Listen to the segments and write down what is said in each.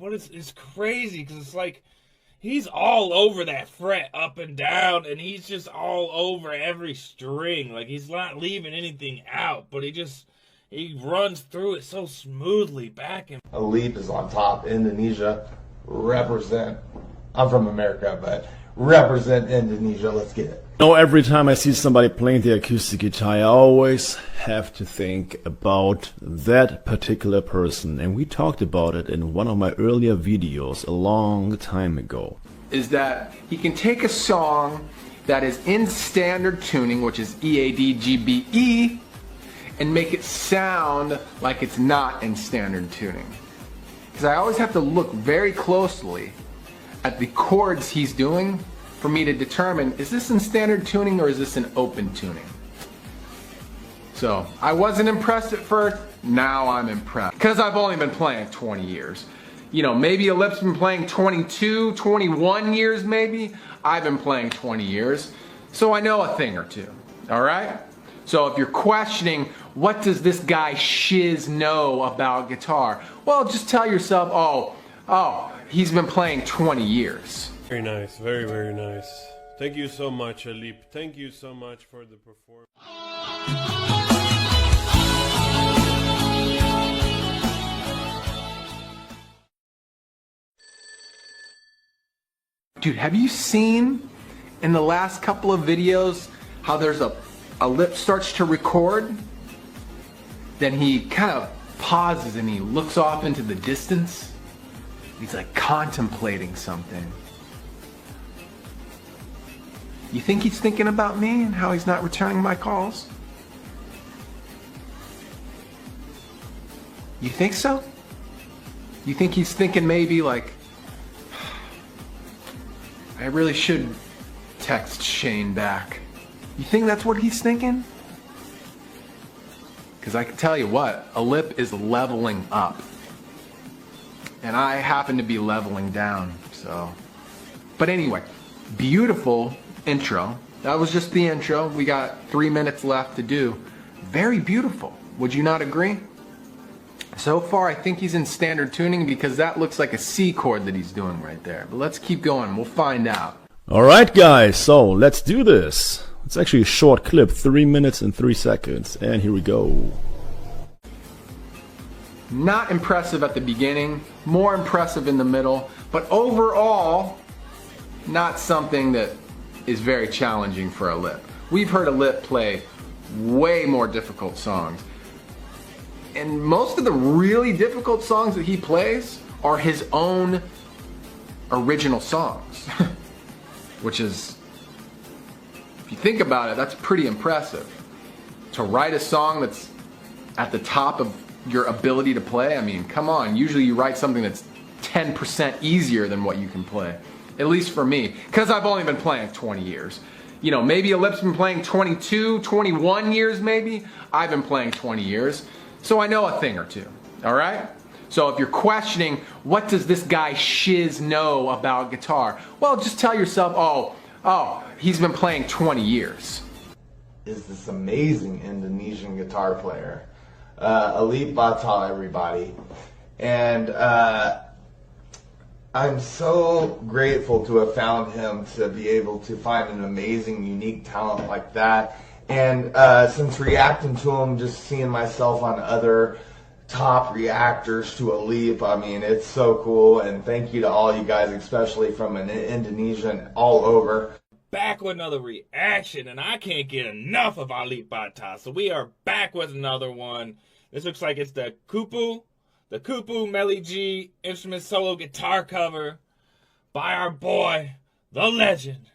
but it's crazy because it's like he's all over that fret up and down, and he's just all over every string. Like he's not leaving anything out, but he runs through it so smoothly back and Alip is on top. Indonesia, represent. I'm from America, but represent Indonesia. Let's get it. Every time I see somebody playing the acoustic guitar, I always have to think about that particular person. And we talked about it in one of my earlier videos a long time ago. Is that he can take a song that is in standard tuning, which is E-A-D-G-B-E, and make it sound like it's not in standard tuning. Because I always have to look very closely at the chords he's doing for me to determine, is this in standard tuning or is this in open tuning? So I wasn't impressed at first, now I'm impressed. Because I've only been playing 20 years. You know, maybe Alip's been playing 22, 21 years maybe. I've been playing 20 years. So I know a thing or two, all right? So if you're questioning, what does this guy shiz know about guitar? Well, just tell yourself, oh, he's been playing 20 years. Very nice, very, very nice. Thank you so much, Alip. Thank you so much for the performance. Dude, have you seen in the last couple of videos how there's Alip starts to record, then he kind of pauses and he looks off into the distance. He's like contemplating something. You think he's thinking about me and how he's not returning my calls? You think so? You think he's thinking maybe like, I really should text Shane back? You think that's what he's thinking? Because I can tell you what, Alip is leveling up. And I happen to be leveling down, so. But anyway, beautiful intro. That was just the intro. We got 3 minutes left to do. Very beautiful. Would you not agree? So far, I think he's in standard tuning because that looks like a C chord that he's doing right there. But let's keep going. We'll find out. Alright guys, so let's do this. It's actually a short clip, 3 minutes and 3 seconds. And here we go. Not impressive at the beginning, more impressive in the middle, but overall, not something that is very challenging for Alip. We've heard Alip play way more difficult songs. And most of the really difficult songs that he plays are his own original songs. Which is, if you think about it, that's pretty impressive. To write a song that's at the top of your ability to play, I mean, come on, usually you write something that's 10% easier than what you can play. At least for me, because I've only been playing 20 years. You know, maybe Alip's been playing 22, 21 years maybe. I've been playing 20 years. So I know a thing or two, all right? So if you're questioning, what does this guy shiz know about guitar? Well, just tell yourself, oh, he's been playing 20 years. Is this amazing Indonesian guitar player, Alip Ba Ta, everybody. And I'm so grateful to have found him, to be able to find an amazing, unique talent like that. And since reacting to him, just seeing myself on other top reactors to Alip, I mean, it's so cool. And thank you to all you guys, especially from an Indonesian all over. back with another reaction, and I can't get enough of Alip Ba Ta. So we are back with another one. This looks like it's the Kupu Melly G instrument solo guitar cover by our boy, the legend,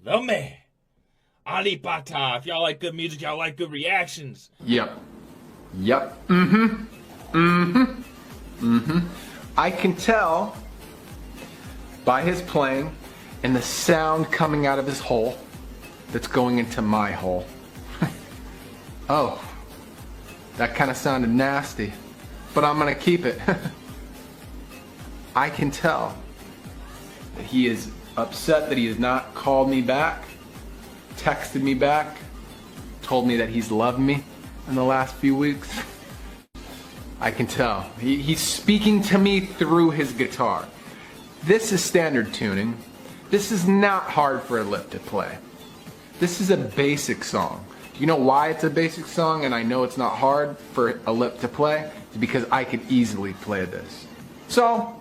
the man, Alip Ba Ta. If y'all like good music, y'all like good reactions. Yep. I can tell by his playing and the sound coming out of his hole that's going into my hole. Oh, that kind of sounded nasty, but I'm gonna keep it. I can tell that he is upset that he has not called me back, texted me back, told me that he's loved me in the last few weeks. I can tell. He's speaking to me through his guitar. This is standard tuning. This is not hard for Alip to play. This is a basic song. You know why it's a basic song and I know it's not hard for Alip to play? It's because I could easily play this. So,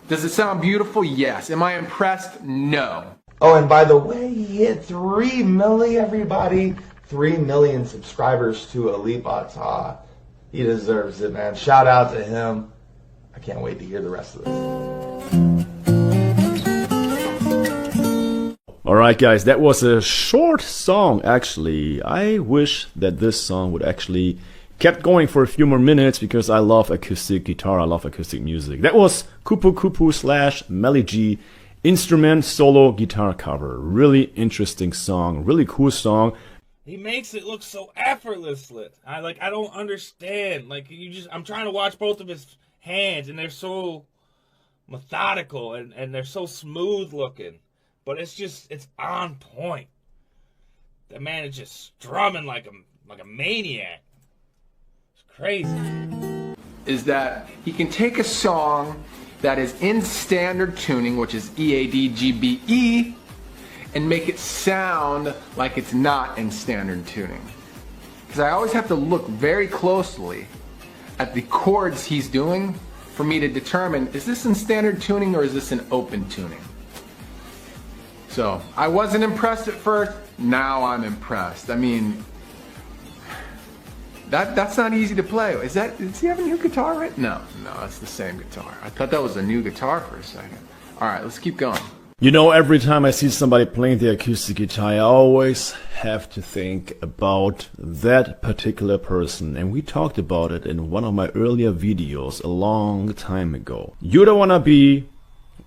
does it sound beautiful? Yes. Am I impressed? No. Oh, and by the way, he hit 3 million, everybody. 3 million subscribers to Alip Ba Ta. He deserves it, man. Shout out to him. I can't wait to hear the rest of this. Alright guys, that was a short song actually. I wish that this song would actually kept going for a few more minutes because I love acoustic guitar, I love acoustic music. That was Kupu Kupu / Melly G instrument solo guitar cover. Really interesting song, really cool song. He makes it look so effortless. I don't understand. I'm trying to watch both of his hands and they're so methodical and they're so smooth looking. But it's on point. The man is just strumming like a maniac. It's crazy. Is that he can take a song that is in standard tuning, which is E-A-D-G-B-E, and make it sound like it's not in standard tuning. Because I always have to look very closely at the chords he's doing for me to determine, is this in standard tuning or is this in open tuning? So, I wasn't impressed at first, now I'm impressed. I mean, that's not easy to play. Does he have a new guitar right? No, that's the same guitar. I thought that was a new guitar for a second. Alright, let's keep going. You know, every time I see somebody playing the acoustic guitar, I always have to think about that particular person. And we talked about it in one of my earlier videos a long time ago. You don't want to be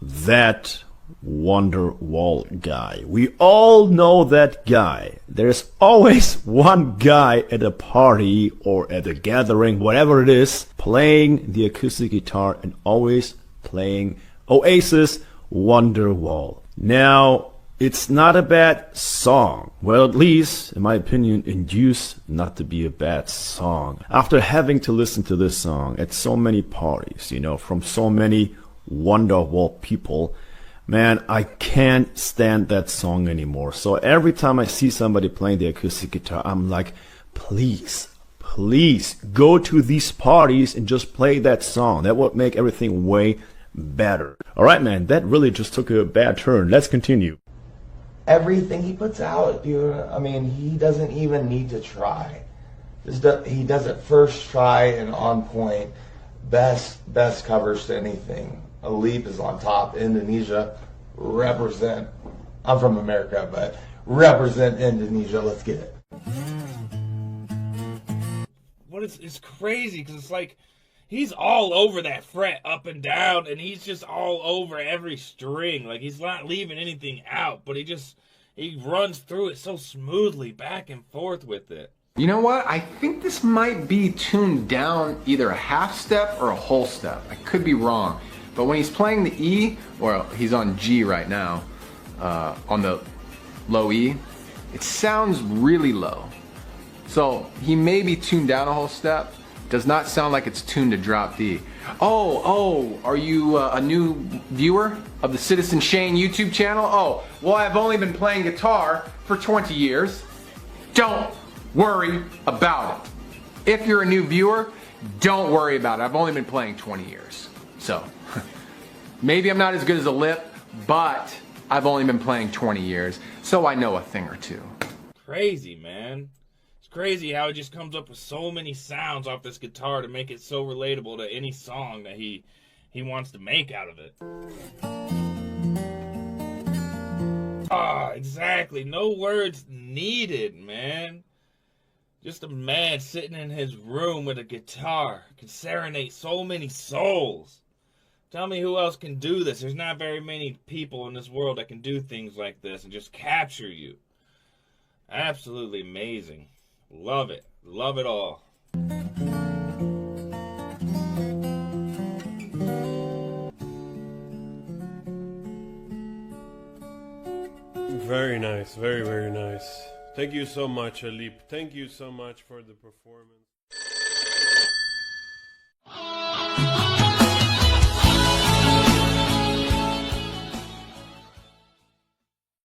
that Wonderwall guy. We all know that guy. There's always one guy at a party or at a gathering, whatever it is, playing the acoustic guitar and always playing Oasis Wonderwall. Now, it's not a bad song. Well, at least, in my opinion, it used not to be a bad song. After having to listen to this song at so many parties, you know, from so many Wonderwall people, man, I can't stand that song anymore. So every time I see somebody playing the acoustic guitar, I'm like, please go to these parties and just play that song. That would make everything way better. Alright, man, that really just took a bad turn. Let's continue. Everything he puts out, dude, I mean, he doesn't even need to try. He does it first try and on point. Best covers to anything. Alip is on top. Indonesia, represent. I'm from America, but represent Indonesia. Let's get it. It's crazy because it's like he's all over that fret up and down, and he's just all over every string. Like he's not leaving anything out, but he runs through it so smoothly, back and forth with it. You know what? I think this might be tuned down either a half step or a whole step. I could be wrong. But when he's playing the E, or he's on G right now, on the low E, it sounds really low. So he may be tuned down a whole step. Does not sound like it's tuned to drop D. Oh, are you a new viewer of the Citizen Shane YouTube channel? Oh, well, I've only been playing guitar for 20 years. Don't worry about it. If you're a new viewer, don't worry about it. I've only been playing 20 years. So, maybe I'm not as good as Alip, but I've only been playing 20 years, so I know a thing or two. Crazy, man. It's crazy how he just comes up with so many sounds off this guitar to make it so relatable to any song that he wants to make out of it. Exactly. No words needed, man. Just a man sitting in his room with a guitar can serenade so many souls. Tell me who else can do this. There's not very many people in this world that can do things like this and just capture you. Absolutely amazing. Love it. Love it all. Very nice, very nice. Thank you so much, Alip. Thank you so much for the performance.